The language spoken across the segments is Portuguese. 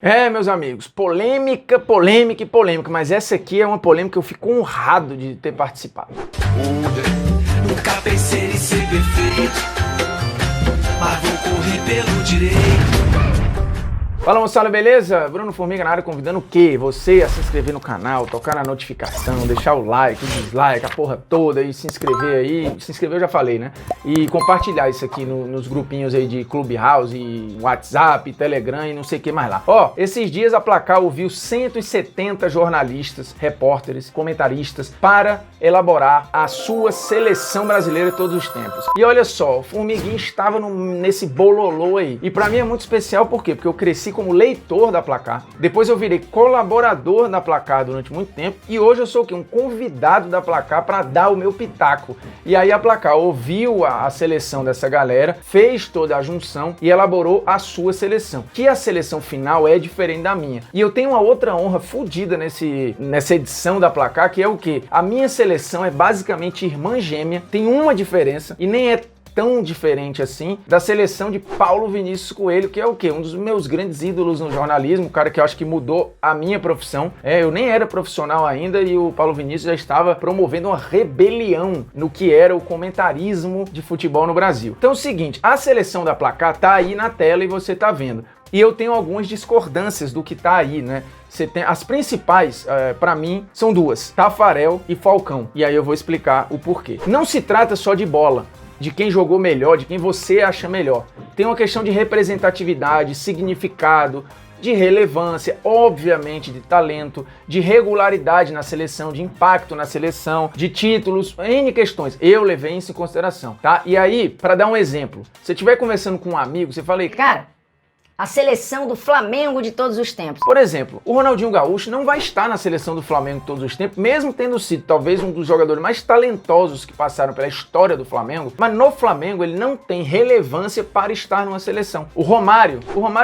Meus amigos, polêmica, polêmica e polêmica, mas essa aqui é uma polêmica que eu fico honrado de ter participado. Nunca pensei em ser perfeito, mas vou correr pelo direito. Fala moçada, beleza? Bruno Formiga na área, convidando o quê? Você a se inscrever no canal, tocar na notificação, deixar o like, o dislike, a porra toda e se inscrever aí. Se inscrever eu já falei, né? E compartilhar isso aqui nos grupinhos aí de Clubhouse, WhatsApp, Telegram e não sei o que mais lá. Esses dias a Placar ouviu 170 jornalistas, repórteres, comentaristas para elaborar a sua seleção brasileira de todos os tempos. E olha só, o Formiguinha estava nesse bololô aí. E pra mim é muito especial, por quê? Porque eu cresci como leitor da Placar, depois eu virei colaborador da Placar durante muito tempo e hoje eu sou o quê? Um convidado da Placar para dar o meu pitaco. E aí a Placar ouviu a seleção dessa galera, fez toda a junção e elaborou a sua seleção, que a seleção final é diferente da minha. E eu tenho uma outra honra fodida nessa edição da Placar, que é o quê? A minha seleção é basicamente irmã gêmea, tem uma diferença e nem é tão diferente assim da seleção de Paulo Vinícius Coelho, que é o quê? Um dos meus grandes ídolos no jornalismo, o cara que eu acho que mudou a minha profissão. Eu nem era profissional ainda e o Paulo Vinícius já estava promovendo uma rebelião no que era o comentarismo de futebol no Brasil. Então é o seguinte, a seleção da Placar tá aí na tela e você tá vendo. E eu tenho algumas discordâncias do que tá aí, né? As principais, para mim, são duas: Taffarel e Falcão. E aí eu vou explicar o porquê. Não se trata só de bola, de quem jogou melhor, de quem você acha melhor. Tem uma questão de representatividade, significado, de relevância, obviamente de talento, de regularidade na seleção, de impacto na seleção, de títulos, N questões. Eu levei isso em consideração, tá? E aí, para dar um exemplo, se você estiver conversando com um amigo, você fala aí, cara, a seleção do Flamengo de todos os tempos. Por exemplo, o Ronaldinho Gaúcho não vai estar na seleção do Flamengo de todos os tempos, mesmo tendo sido talvez um dos jogadores mais talentosos que passaram pela história do Flamengo, mas no Flamengo ele não tem relevância para estar numa seleção. O Romário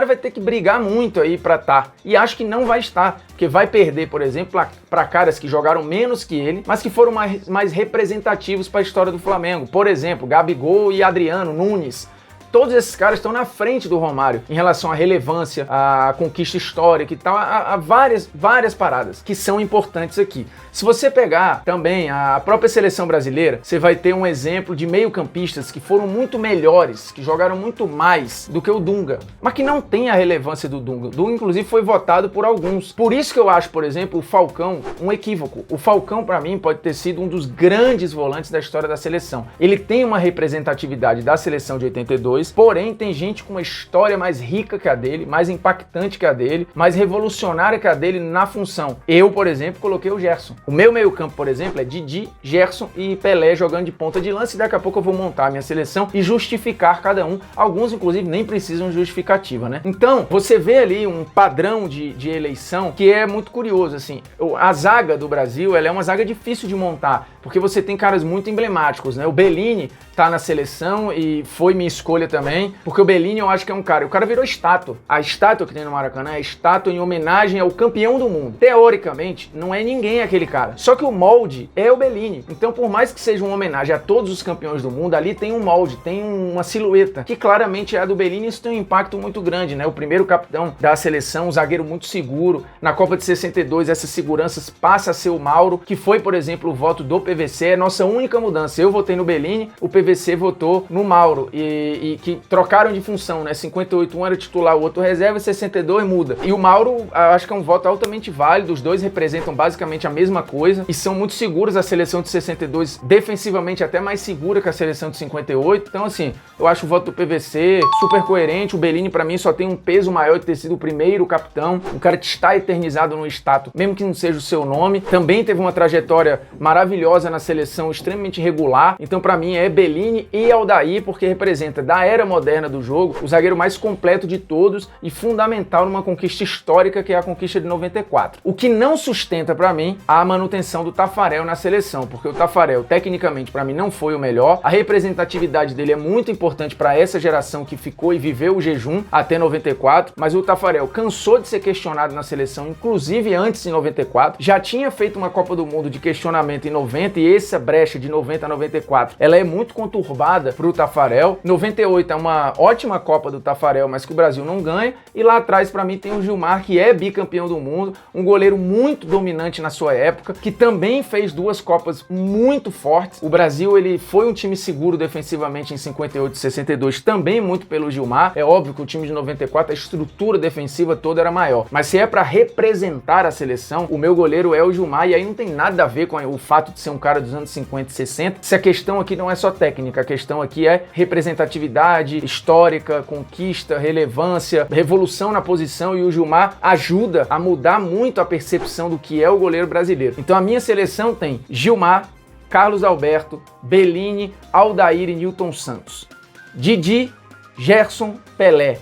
vai ter que brigar muito aí para estar, e acho que não vai estar, porque vai perder, por exemplo, para caras que jogaram menos que ele, mas que foram mais representativos para a história do Flamengo. Por exemplo, Gabigol e Adriano, Nunes. Todos esses caras estão na frente do Romário em relação à relevância, à conquista histórica e tal, a várias paradas que são importantes aqui. Se você pegar também a própria seleção brasileira, você vai ter um exemplo de meio-campistas que foram muito melhores, que jogaram muito mais do que o Dunga, mas que não tem a relevância do Dunga. O Dunga, inclusive, foi votado por alguns. Por isso que eu acho, por exemplo, o Falcão um equívoco. O Falcão, para mim, pode ter sido um dos grandes volantes da história da seleção. Ele tem uma representatividade da seleção de 82, porém tem gente com uma história mais rica que a dele, mais impactante que a dele, mais revolucionária que a dele na função. Eu, por exemplo, coloquei o Gerson. O meu meio-campo, por exemplo, é Didi, Gerson e Pelé jogando de ponta de lança, e daqui a pouco eu vou montar a minha seleção e justificar cada um. Alguns, inclusive, nem precisam de justificativa, né? Então, você vê ali um padrão de eleição que é muito curioso, assim. A zaga do Brasil, ela é uma zaga difícil de montar, porque você tem caras muito emblemáticos, né? O Bellini tá na seleção e foi minha escolha também, porque o Bellini eu acho que é um cara, o cara virou estátua. A estátua que tem no Maracanã é a estátua em homenagem ao campeão do mundo. Teoricamente, não é ninguém aquele cara, só que o molde é o Bellini. Então, por mais que seja uma homenagem a todos os campeões do mundo, ali tem um molde, tem uma silhueta, que claramente é a do Bellini. Isso tem um impacto muito grande, né? O primeiro capitão da seleção, um zagueiro muito seguro. Na Copa de 62, essas seguranças passa a ser o Mauro, que foi, por exemplo, o voto do PVC, é nossa única mudança. Eu votei no Bellini, o PVC votou no Mauro, e que trocaram de função, né? 58 um era titular, o outro reserva, e 62 muda. E o Mauro, acho que é um voto altamente válido, os dois representam basicamente a mesma coisa e são muito seguros. A seleção de 62 defensivamente até mais segura que a seleção de 58. Então, assim, eu acho o voto do PVC super coerente. O Bellini, pra mim, só tem um peso maior de ter sido o primeiro capitão, um cara que está eternizado no status, mesmo que não seja o seu nome. Também teve uma trajetória maravilhosa na seleção, extremamente regular. Então, pra mim, é Bellini e Aldair, porque representa da era moderna do jogo o zagueiro mais completo de todos e fundamental numa conquista histórica, que é a conquista de 94. O que não sustenta pra mim a manutenção do Taffarel na seleção, porque o Taffarel, tecnicamente, pra mim, não foi o melhor. A representatividade dele é muito importante pra essa geração que ficou e viveu o jejum até 94, mas o Taffarel cansou de ser questionado na seleção, inclusive antes, em 94. Já tinha feito uma Copa do Mundo de questionamento em 90, e essa brecha de 90 a 94, ela é muito conturbada pro Taffarel. 98 é uma ótima Copa do Taffarel, mas que o Brasil não ganha. E lá atrás, para mim, tem o Gilmar, que é bicampeão do mundo, um goleiro muito dominante na sua época, que também fez 2 Copas muito fortes. O Brasil, ele foi um time seguro defensivamente em 58 e 62, também muito pelo Gilmar. É óbvio que o time de 94, a estrutura defensiva toda era maior. Mas se é para representar a seleção, o meu goleiro é o Gilmar, e aí não tem nada a ver com o fato de ser um cara dos anos 50 e 60. Se a questão aqui não é só técnica, a questão aqui é representatividade histórica, conquista, relevância, revolução na posição, e o Gilmar ajuda a mudar muito a percepção do que é o goleiro brasileiro. Então a minha seleção tem Gilmar, Carlos Alberto, Bellini, Aldair e Nilton Santos. Didi, Gerson, Pelé,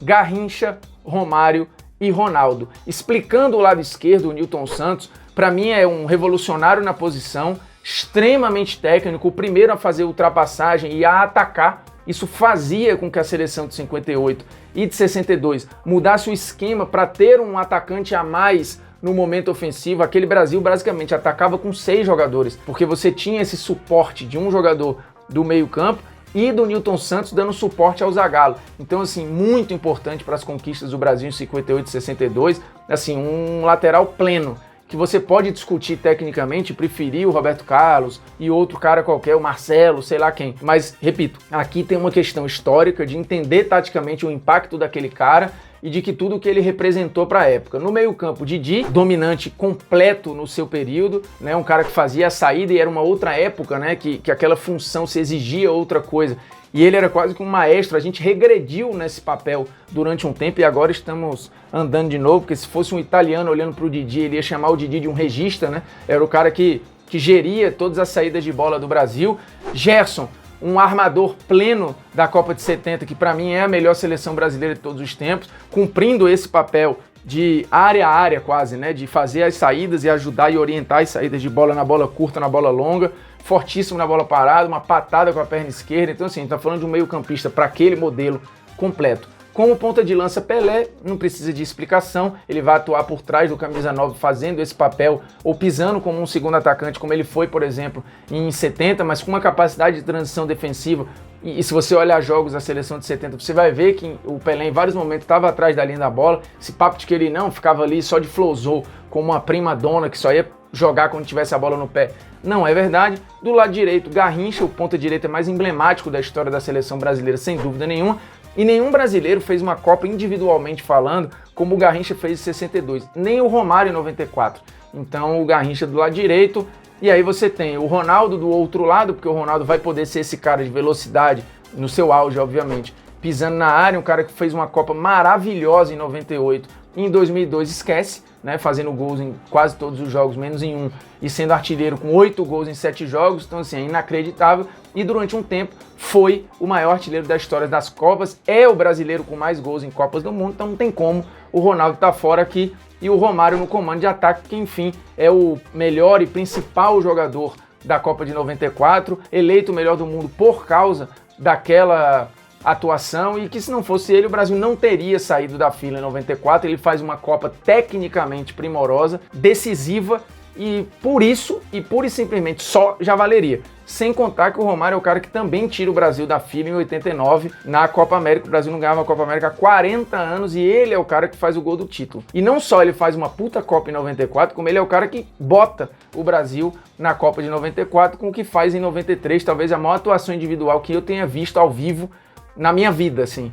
Garrincha, Romário e Ronaldo. Explicando o lado esquerdo, o Nilton Santos, para mim é um revolucionário na posição, extremamente técnico, o primeiro a fazer ultrapassagem e a atacar. Isso fazia com que a seleção de 58 e de 62 mudasse o esquema para ter um atacante a mais no momento ofensivo. Aquele Brasil basicamente atacava com 6 jogadores, porque você tinha esse suporte de um jogador do meio-campo e do Nilton Santos dando suporte ao Zagallo. Então, assim, muito importante para as conquistas do Brasil em 58 e 62, assim, um lateral pleno, que você pode discutir tecnicamente, preferir o Roberto Carlos e outro cara qualquer, o Marcelo, sei lá quem. Mas, repito, aqui tem uma questão histórica de entender taticamente o impacto daquele cara e de que tudo o que ele representou para a época. No meio-campo, Didi, dominante completo no seu período, né? Um cara que fazia a saída e era uma outra época, né? Que aquela função se exigia outra coisa. E ele era quase que um maestro. A gente regrediu nesse papel durante um tempo e agora estamos andando de novo, porque se fosse um italiano olhando para o Didi, ele ia chamar o Didi de um regista, né? Era o cara que geria todas as saídas de bola do Brasil. Gerson, um armador pleno da Copa de 70, que para mim é a melhor seleção brasileira de todos os tempos, cumprindo esse papel de área a área quase, né? De fazer as saídas e ajudar e orientar as saídas de bola na bola curta, na bola longa, fortíssimo na bola parada, uma patada com a perna esquerda. Então, assim, a gente tá falando de um meio-campista para aquele modelo completo. Como ponta de lança, Pelé, não precisa de explicação, ele vai atuar por trás do camisa 9 fazendo esse papel, ou pisando como um segundo atacante, como ele foi, por exemplo, em 70, mas com uma capacidade de transição defensiva. E se você olhar jogos da seleção de 70, você vai ver que o Pelé em vários momentos estava atrás da linha da bola. Esse papo de que ele não ficava ali só de flosou, como uma prima dona que só ia jogar quando tivesse a bola no pé. Não é verdade. Do lado direito, Garrincha, o ponta direita mais emblemático da história da seleção brasileira, sem dúvida nenhuma. E nenhum brasileiro fez uma Copa individualmente falando como o Garrincha fez em 62, nem o Romário em 94. Então o Garrincha do lado direito, e aí você tem o Ronaldo do outro lado, porque o Ronaldo vai poder ser esse cara de velocidade, no seu auge, obviamente, pisando na área, um cara que fez uma Copa maravilhosa em 98, e em 2002 esquece, né, fazendo gols em quase todos os jogos, menos em um, e sendo artilheiro com 8 gols em 7 jogos, então assim, é inacreditável, e durante um tempo foi o maior artilheiro da história das Copas, é o brasileiro com mais gols em Copas do Mundo, então não tem como o Ronaldo estar fora aqui, e o Romário no comando de ataque, que enfim, é o melhor e principal jogador da Copa de 94, eleito o melhor do mundo por causa daquela atuação, e que se não fosse ele, o Brasil não teria saído da fila em 94. Ele faz uma Copa tecnicamente primorosa, decisiva, e por isso, e pura e simplesmente só, já valeria. Sem contar que o Romário é o cara que também tira o Brasil da fila em 89, na Copa América. O Brasil não ganhava a Copa América há 40 anos e ele é o cara que faz o gol do título. E não só ele faz uma puta Copa em 94, como ele é o cara que bota o Brasil na Copa de 94 com o que faz em 93, talvez a maior atuação individual que eu tenha visto ao vivo na minha vida, assim.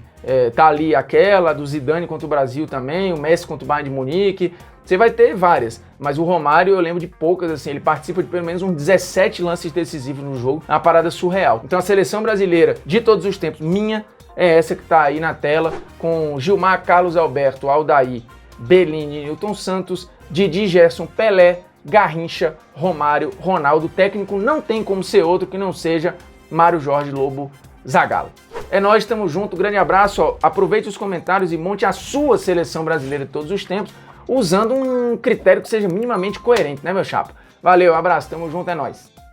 Tá ali aquela do Zidane contra o Brasil também, o Messi contra o Bayern de Munique. Você vai ter várias, mas o Romário eu lembro de poucas, assim, ele participa de pelo menos uns 17 lances decisivos no jogo, é uma parada surreal. Então a seleção brasileira de todos os tempos, minha, é essa que tá aí na tela, com Gilmar, Carlos Alberto, Aldair, Bellini, Nilton Santos, Didi, Gerson, Pelé, Garrincha, Romário, Ronaldo. O técnico não tem como ser outro que não seja Mário Jorge Lobo Zagallo. É nóis, tamo junto, grande abraço, ó. Aproveite os comentários e monte a sua seleção brasileira de todos os tempos, usando um critério que seja minimamente coerente, né, meu chapa? Valeu, abraço, tamo junto, é nóis.